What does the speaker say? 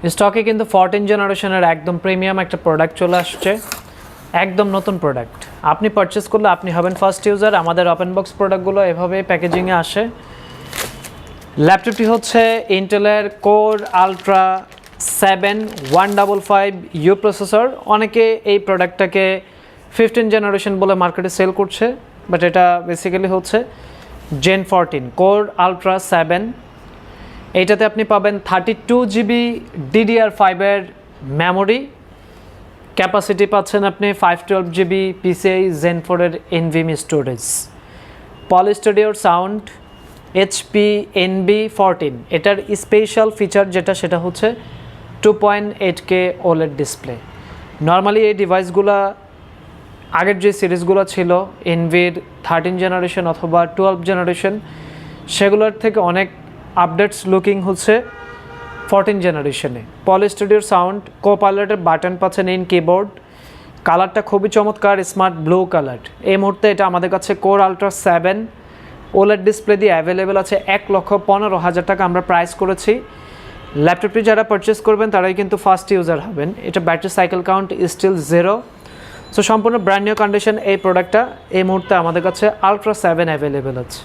স্টকে কিন্তু 14 জেনারেশনের একদম প্রিমিয়াম একটা প্রোডাক্ট চলে আসছে, একদম নতুন প্রোডাক্ট। আপনি পারচেস করলে আপনি হবেন ফার্স্ট ইউজার। আমাদের ওপেন বক্স প্রোডাক্টগুলো এভাবে প্যাকেজিংয়ে আসে। ল্যাপটপটি হচ্ছে ইন্টেলের কোর আলট্রা 7-155U প্রসেসর। অনেকে এই প্রোডাক্টটাকে 15 জেনারেশন বলে মার্কেটে সেল করছে, বাট এটা বেসিক্যালি হচ্ছে Gen 14 কোর আলট্রা 7। এইটাতে আপনি পাবেন 32GB DDR5-এর মেমোরি, ক্যাপাসিটি পাচ্ছেন আপনি 512GB PCI Zen 4-এর NVMe স্টোরেজ, পলি স্টুডিওর সাউন্ড, HP NB14। এটার স্পেশাল ফিচার যেটা সেটা হচ্ছে 2.8K OLED ডিসপ্লে। নর্মালি এই ডিভাইসগুলো আগের যে সিরিজগুলো ছিল এনভির 13 জেনারেশন অথবা 12 জেনারেশন, সেগুলোর থেকে অনেক আপডেটস লুকিং হচ্ছে 14 জেনারেশনে। পলি স্টুডিওর সাউন্ড, কো-পাইলটের বাটন পাচ্ছেন ইন কিবোর্ড, কালারটা খুবই চমৎকার, স্মার্ট ব্লু কালার। এই মুহূর্তে এটা আমাদের কাছে কোর আলট্রা 7 OLED ডিসপ্লে দিয়ে অ্যাভেলেবেল আছে। 1,15,000 টাকা আমরা প্রাইস করেছি। ল্যাপটপটি যারা পারচেস করবেন তারাই কিন্তু ফার্স্ট ইউজার হবেন। এটা battery cycle count still 0। So সম্পূর্ণ ব্র্যান্ড নিউ কন্ডিশন এই প্রোডাক্টটা এই মুহূর্তে আমাদের কাছে আলট্রা 7 অ্যাভেলেবেল আছে।